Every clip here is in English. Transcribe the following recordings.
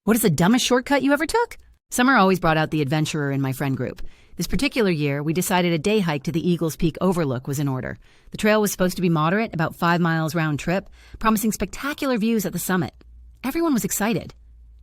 What is the dumbest shortcut you ever took? Summer always brought out the adventurer in my friend group. This particular year, we decided a day hike to the Eagles Peak Overlook was in order. The trail was supposed to be moderate, about 5 miles round trip, promising spectacular views at the summit. Everyone was excited.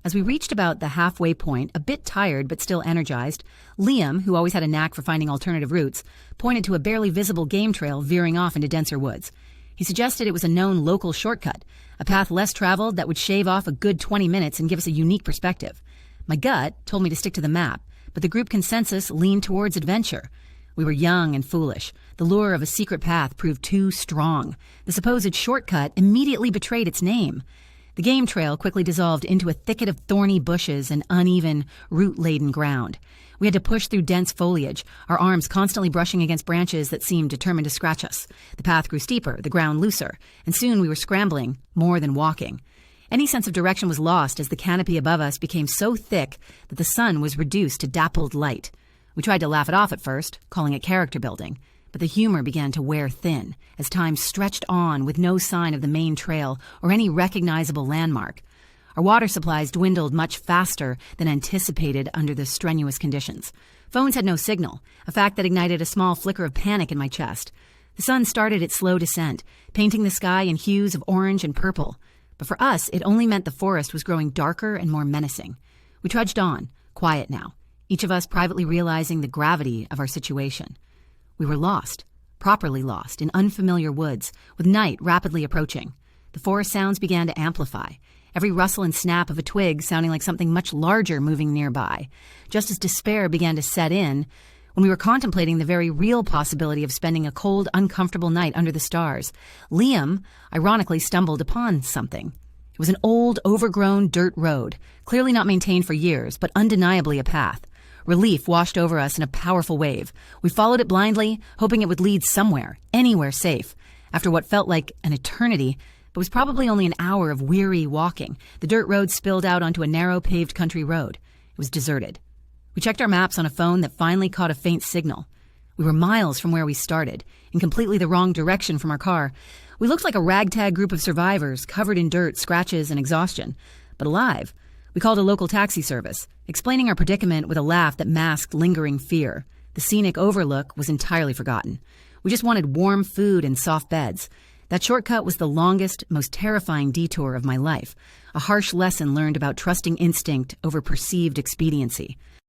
As we reached about the halfway point, a bit tired but still energized, Liam, who always had a knack for finding alternative routes, pointed to a barely visible game trail veering off into denser woods. He suggested it was a known local shortcut, a path less traveled that would shave off a good 20 minutes and give us a unique perspective. My gut told me to stick to the map, but the group consensus leaned towards adventure. We were young and foolish. The lure of a secret path proved too strong. The supposed shortcut immediately betrayed its name. The game trail quickly dissolved into a thicket of thorny bushes and uneven, root-laden ground. We had to push through dense foliage, our arms constantly brushing against branches that seemed determined to scratch us. The path grew steeper, the ground looser, and soon we were scrambling more than walking. Any sense of direction was lost as the canopy above us became so thick that the sun was reduced to dappled light. We tried to laugh it off at first, calling it character building, but the humor began to wear thin as time stretched on with no sign of the main trail or any recognizable landmark. Our water supplies dwindled much faster than anticipated under the strenuous conditions. Phones had no signal, a fact that ignited a small flicker of panic in my chest. The sun started its slow descent, painting the sky in hues of orange and purple. But for us, it only meant the forest was growing darker and more menacing. We trudged on, quiet now, each of us privately realizing the gravity of our situation. We were lost, properly lost, in unfamiliar woods, with night rapidly approaching. The forest sounds began to amplify, every rustle and snap of a twig sounding like something much larger moving nearby, just as despair began to set in when we were contemplating the very real possibility of spending a cold, uncomfortable night under the stars. Liam, ironically, stumbled upon something. It was an old, overgrown dirt road, clearly not maintained for years, but undeniably a path. Relief washed over us in a powerful wave. We followed it blindly, hoping it would lead somewhere, anywhere safe. After what felt like an eternity, but was probably only an hour of weary walking, the dirt road spilled out onto a narrow paved country road. It was deserted. We checked our maps on a phone that finally caught a faint signal. We were miles from where we started, in completely the wrong direction from our car. We looked like a ragtag group of survivors, covered in dirt, scratches, and exhaustion, but alive. We called a local taxi service, explaining our predicament with a laugh that masked lingering fear. The scenic overlook was entirely forgotten. We just wanted warm food and soft beds. That shortcut was the longest, most terrifying detour of my life, a harsh lesson learned about trusting instinct over perceived expediency.